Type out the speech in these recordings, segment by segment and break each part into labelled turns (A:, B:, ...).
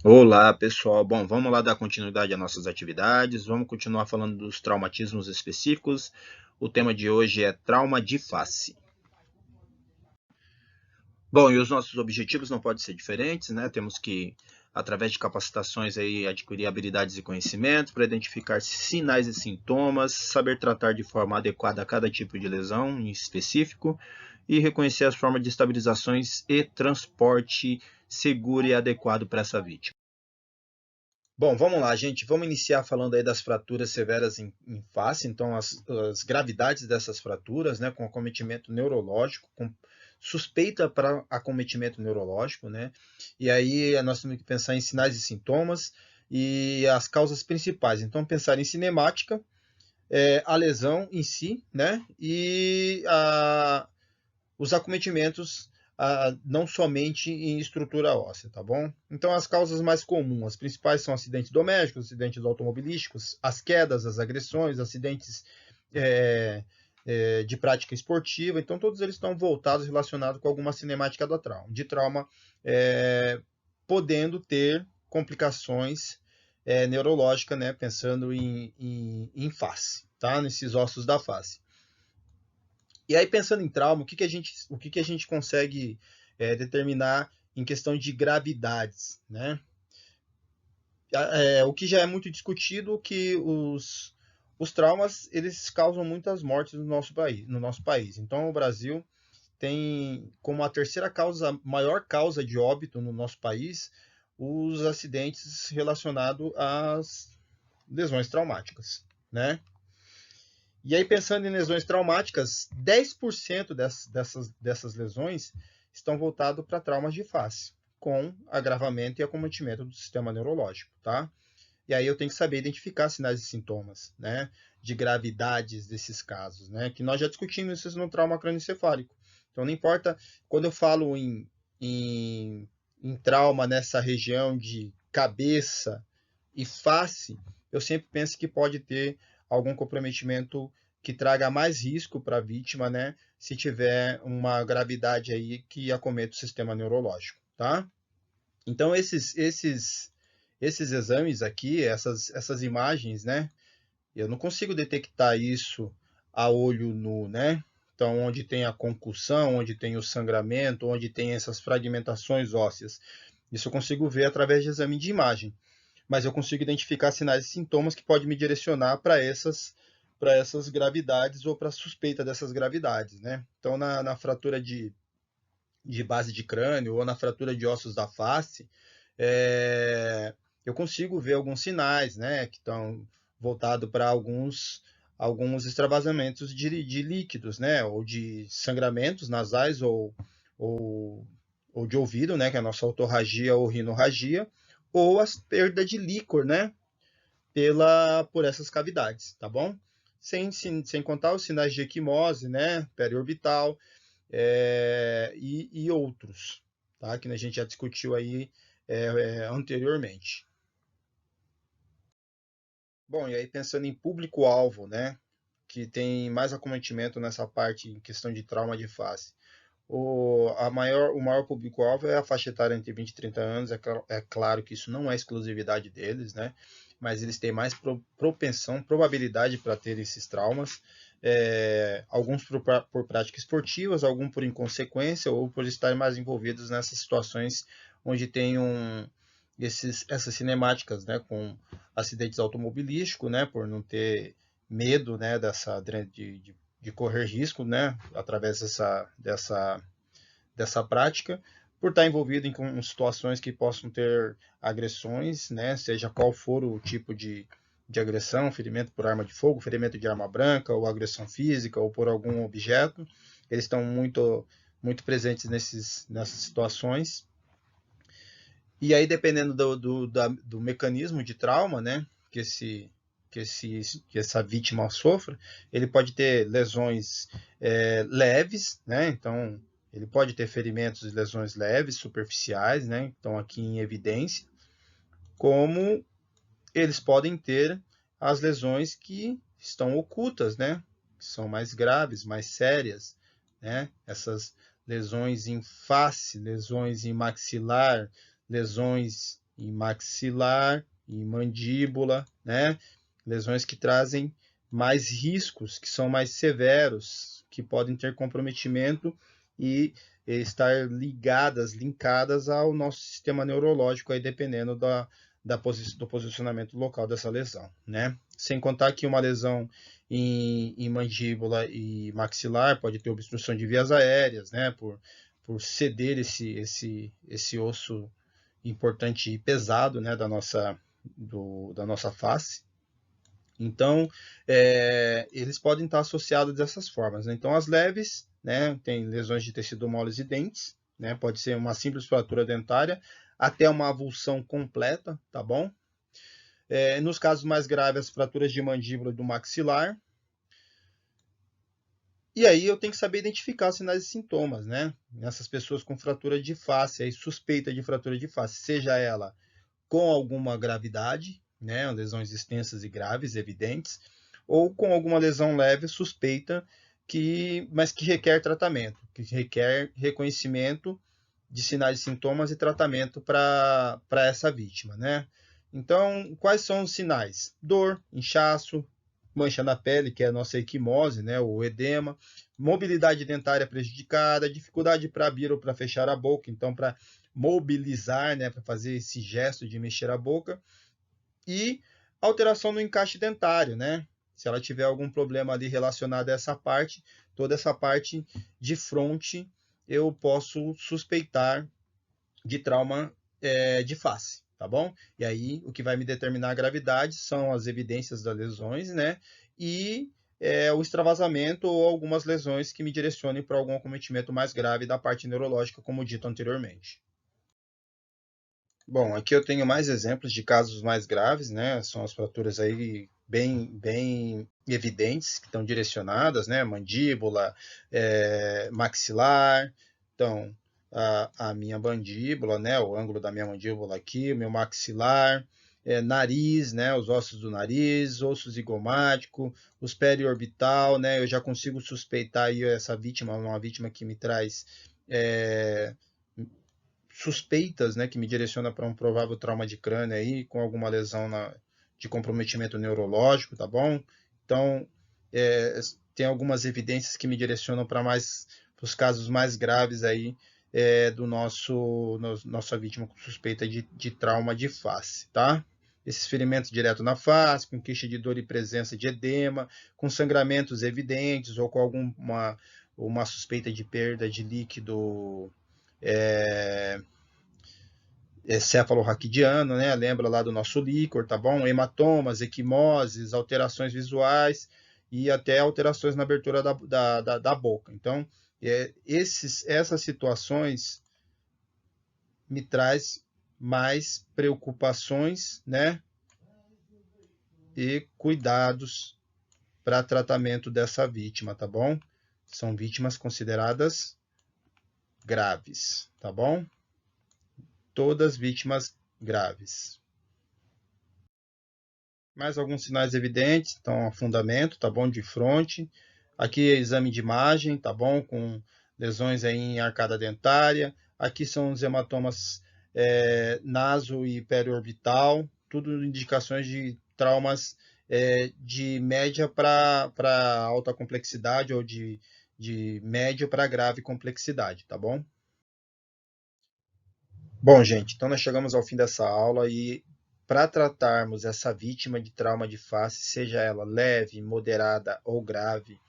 A: Olá, pessoal. Bom, vamos lá dar continuidade às nossas atividades. Vamos continuar falando dos traumatismos específicos. O tema de hoje é trauma de face. Bom, e os nossos objetivos não podem ser diferentes, né? Temos que, através de capacitações, adquirir habilidades e conhecimentos para identificar sinais e sintomas, saber tratar de forma adequada cada tipo de lesão em específico e reconhecer as formas de estabilizações e transporte seguro e adequado para essa vítima. Bom, vamos lá, gente. Vamos iniciar falando aí das fraturas severas em face, então as gravidades dessas fraturas, né, com acometimento neurológico, com suspeita para acometimento neurológico, né? E aí nós temos que pensar em sinais e sintomas e as causas principais. Então, pensar em cinemática, a lesão em si, né? E os acometimentos não somente em estrutura óssea, tá bom? Então, as causas mais comuns, as principais são acidentes domésticos, acidentes automobilísticos, as quedas, as agressões, acidentes de prática esportiva. Então, todos eles estão voltados, relacionados com alguma cinemática do trauma, de trauma, podendo ter complicações neurológicas, né? Pensando em face, tá? Nesses ossos da face. E aí, pensando em trauma, o que a gente consegue determinar em questão de gravidades, né? O que já é muito discutido que os traumas eles causam muitas mortes no nosso país. Então, o Brasil tem como a terceira causa, maior causa de óbito no nosso país, os acidentes relacionados às lesões traumáticas, né? E aí, pensando em lesões traumáticas, 10% dessas lesões estão voltadas para traumas de face, com agravamento e acometimento do sistema neurológico, tá? E aí eu tenho que saber identificar sinais e sintomas, né? De gravidades desses casos, né? Que nós já discutimos isso no trauma crânioencefálico. Então, não importa, quando eu falo em trauma nessa região de cabeça e face, eu sempre penso que pode ter algum comprometimento que traga mais risco para a vítima, né? Se tiver uma gravidade aí que acometa o sistema neurológico, tá? Então, esses exames aqui, essas imagens, né? Eu não consigo detectar isso a olho nu, né? Então, onde tem a concussão, onde tem o sangramento, onde tem essas fragmentações ósseas. Isso eu consigo ver através de exame de imagem. Mas eu consigo identificar sinais e sintomas que podem me direcionar para essas gravidades ou para a suspeita dessas gravidades, né? Então, na fratura de base de crânio ou na fratura de ossos da face, eu consigo ver alguns sinais, né, que estão voltados para alguns extravasamentos de líquidos, né, ou de sangramentos nasais ou, ou de ouvido, né, que é a nossa otorragia ou rinorragia, ou as perdas de líquor, né, por essas cavidades, tá bom? Sem contar os sinais de equimose, né, periorbital, e outros, tá? Que a gente já discutiu aí anteriormente. Bom, e aí pensando em público-alvo, né? Que tem mais acometimento nessa parte em questão de trauma de face. O maior público-alvo é a faixa etária entre 20 e 30 anos. É claro que isso não é exclusividade deles, né? Mas eles têm mais propensão, probabilidade para ter esses traumas. Alguns por práticas esportivas, alguns por inconsequência ou por estarem mais envolvidos nessas situações onde tem essas cinemáticas, né? Com acidentes automobilísticos, né? Por não ter medo, né? De correr risco, né, através dessa prática, por estar envolvido em situações que possam ter agressões, né, seja qual for o tipo de agressão, ferimento por arma de fogo, ferimento de arma branca, ou agressão física, ou por algum objeto, eles estão muito, muito presentes nessas situações. E aí, dependendo do mecanismo de trauma, né, que essa vítima sofra, ele pode ter lesões leves, né? Então, ele pode ter ferimentos e lesões leves, superficiais, né? Então, aqui em evidência, como eles podem ter as lesões que estão ocultas, né? Que são mais graves, mais sérias, né? Essas lesões em face, lesões em maxilar, lesões em maxilar, em mandíbula, né? Lesões que trazem mais riscos, que são mais severos, que podem ter comprometimento e estar linkadas ao nosso sistema neurológico, aí dependendo do posicionamento local dessa lesão, né? Sem contar que uma lesão em mandíbula e maxilar pode ter obstrução de vias aéreas, né? Por ceder esse osso importante e pesado, né? Da nossa face. Então, eles podem estar associados dessas formas, né? Então, as leves, né? Tem lesões de tecido moles e dentes, né? Pode ser uma simples fratura dentária, até uma avulsão completa, tá bom? Nos casos mais graves, as fraturas de mandíbula do maxilar. E aí eu tenho que saber identificar os sinais e sintomas, né? Nessas pessoas com fratura de face, aí suspeita de fratura de face, seja ela com alguma gravidade, né? Lesões extensas e graves, evidentes, ou com alguma lesão leve, suspeita, mas que requer tratamento, que requer reconhecimento de sinais e sintomas e tratamento para essa vítima, né? Então, quais são os sinais? Dor, inchaço, mancha na pele, que é a nossa equimose, né, o edema, mobilidade dentária prejudicada, dificuldade para abrir ou para fechar a boca, então para mobilizar, né, para fazer esse gesto de mexer a boca, e alteração no encaixe dentário, né? Se ela tiver algum problema ali relacionado a essa parte, toda essa parte de fronte, eu posso suspeitar de trauma de face, tá bom? E aí, o que vai me determinar a gravidade são as evidências das lesões, né? E o extravasamento ou algumas lesões que me direcionem para algum acometimento mais grave da parte neurológica, como dito anteriormente. Bom, aqui eu tenho mais exemplos de casos mais graves, né? São as fraturas aí bem evidentes, que estão direcionadas, né? Mandíbula, maxilar. Então, a minha mandíbula, né? O ângulo da minha mandíbula aqui, o meu maxilar, nariz, né? Os ossos do nariz, osso zigomático, os periorbital, né? Eu já consigo suspeitar aí essa vítima, uma vítima que me traz suspeitas, né, que me direciona para um provável trauma de crânio aí, com alguma lesão de comprometimento neurológico, tá bom? Então, tem algumas evidências que me direcionam para os casos mais graves aí do nossa vítima com suspeita de trauma de face, tá? Esses ferimentos direto na face, com queixa de dor e presença de edema, com sangramentos evidentes ou com uma suspeita de perda de líquido cefalorraquidiano, né? Lembra lá do nosso líquor, tá bom? Hematomas, equimoses, alterações visuais e até alterações na abertura da boca. Então, essas situações me traz mais preocupações, né? E cuidados para tratamento dessa vítima, tá bom? São vítimas consideradas graves, tá bom? Todas vítimas graves. Mais alguns sinais evidentes, então afundamento, tá bom, de fronte. Aqui é exame de imagem, tá bom, com lesões aí em arcada dentária. Aqui são os hematomas naso e periorbital, tudo indicações de traumas de média para alta complexidade ou de médio para grave complexidade, tá bom? Bom, gente, então nós chegamos ao fim dessa aula e para tratarmos essa vítima de trauma de face, seja ela leve, moderada ou grave,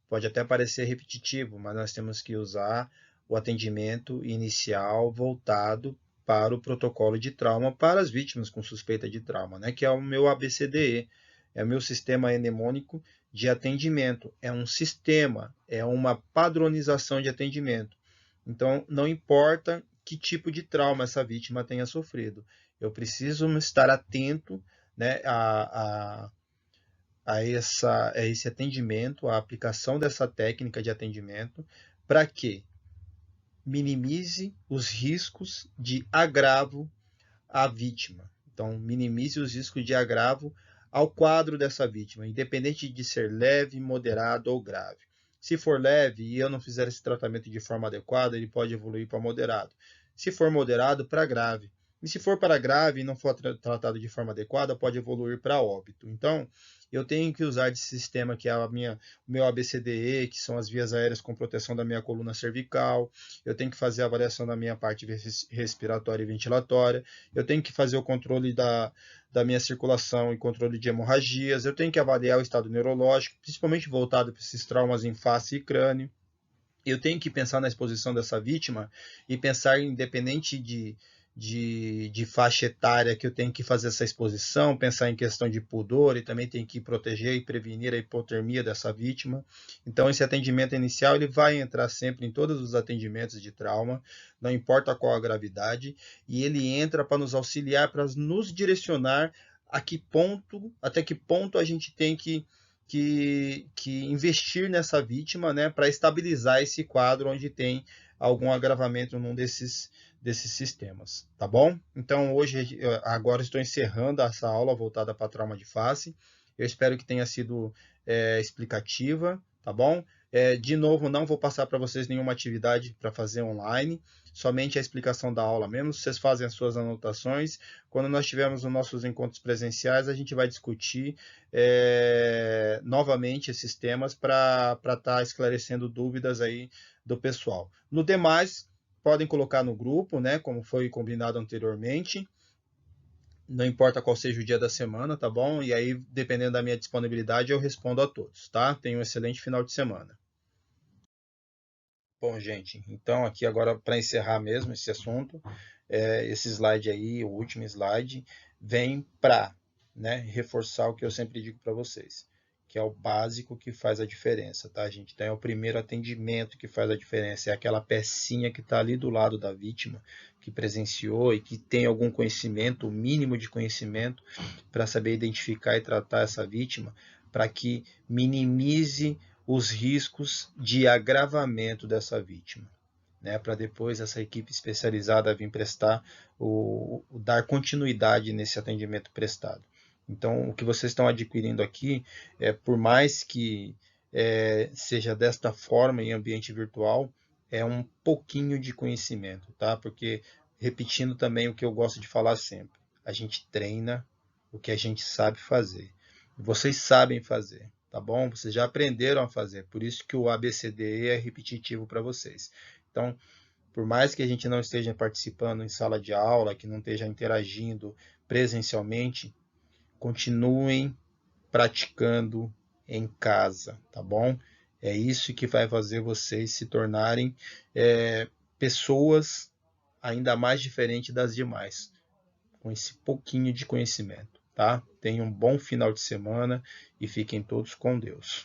A: pode até parecer repetitivo, mas nós temos que usar o atendimento inicial voltado para o protocolo de trauma para as vítimas com suspeita de trauma, né? Que é o meu ABCDE, é o meu sistema mnemônico de atendimento. É um sistema, é uma padronização de atendimento. Então, não importa que tipo de trauma essa vítima tenha sofrido. Eu preciso estar atento, né, a esse atendimento, a aplicação dessa técnica de atendimento, para que minimize os riscos de agravo à vítima. Então, minimize os riscos de agravo ao quadro dessa vítima, independente de ser leve, moderado ou grave. Se for leve e eu não fizer esse tratamento de forma adequada, ele pode evoluir para moderado. Se for moderado, para grave. e se for para grave e não for tratado de forma adequada, pode evoluir para óbito. Então, eu tenho que usar esse sistema que é o meu ABCDE, que são as vias aéreas com proteção da minha coluna cervical, eu tenho que fazer a avaliação da minha parte respiratória e ventilatória, eu tenho que fazer o controle da minha circulação e controle de hemorragias, eu tenho que avaliar o estado neurológico, principalmente voltado para esses traumas em face e crânio. Eu tenho que pensar na exposição dessa vítima e pensar, independente de faixa etária, que eu tenho que fazer essa exposição, pensar em questão de pudor e também tem que proteger e prevenir a hipotermia dessa vítima. Então, esse atendimento inicial ele vai entrar sempre em todos os atendimentos de trauma, não importa qual a gravidade, e ele entra para nos auxiliar, para nos direcionar até que ponto a gente tem que investir nessa vítima, né, para estabilizar esse quadro onde tem algum agravamento num desses sistemas, tá bom? Então, hoje, agora estou encerrando essa aula voltada para trauma de face. Eu espero que tenha sido explicativa, tá bom? De novo, não vou passar para vocês nenhuma atividade para fazer online, somente a explicação da aula mesmo. Vocês fazem as suas anotações. Quando nós tivermos os nossos encontros presenciais, a gente vai discutir novamente esses temas para estar esclarecendo dúvidas aí do pessoal. No demais, podem colocar no grupo, né, como foi combinado anteriormente. Não importa qual seja o dia da semana, tá bom? E aí, dependendo da minha disponibilidade, eu respondo a todos, tá? Tenham um excelente final de semana. Bom, gente, então aqui agora para encerrar mesmo esse assunto, esse slide aí, o último slide, vem para, né, reforçar o que eu sempre digo para vocês, que é o básico que faz a diferença, tá, gente? Então é o primeiro atendimento que faz a diferença, é aquela pecinha que está ali do lado da vítima, que presenciou e que tem algum conhecimento, o mínimo de conhecimento, para saber identificar e tratar essa vítima, para que minimize os riscos de agravamento dessa vítima, né, para depois essa equipe especializada vir prestar dar continuidade nesse atendimento prestado. Então, o que vocês estão adquirindo aqui, por mais que seja desta forma em ambiente virtual, é um pouquinho de conhecimento, tá? Porque, repetindo também o que eu gosto de falar sempre, a gente treina o que a gente sabe fazer. Vocês sabem fazer, tá bom? Vocês já aprenderam a fazer, por isso que o ABCDE é repetitivo para vocês. Então, por mais que a gente não esteja participando em sala de aula, que não esteja interagindo presencialmente, continuem praticando em casa, tá bom? É isso que vai fazer vocês se tornarem pessoas ainda mais diferentes das demais, com esse pouquinho de conhecimento, tá? Tenham um bom final de semana e fiquem todos com Deus.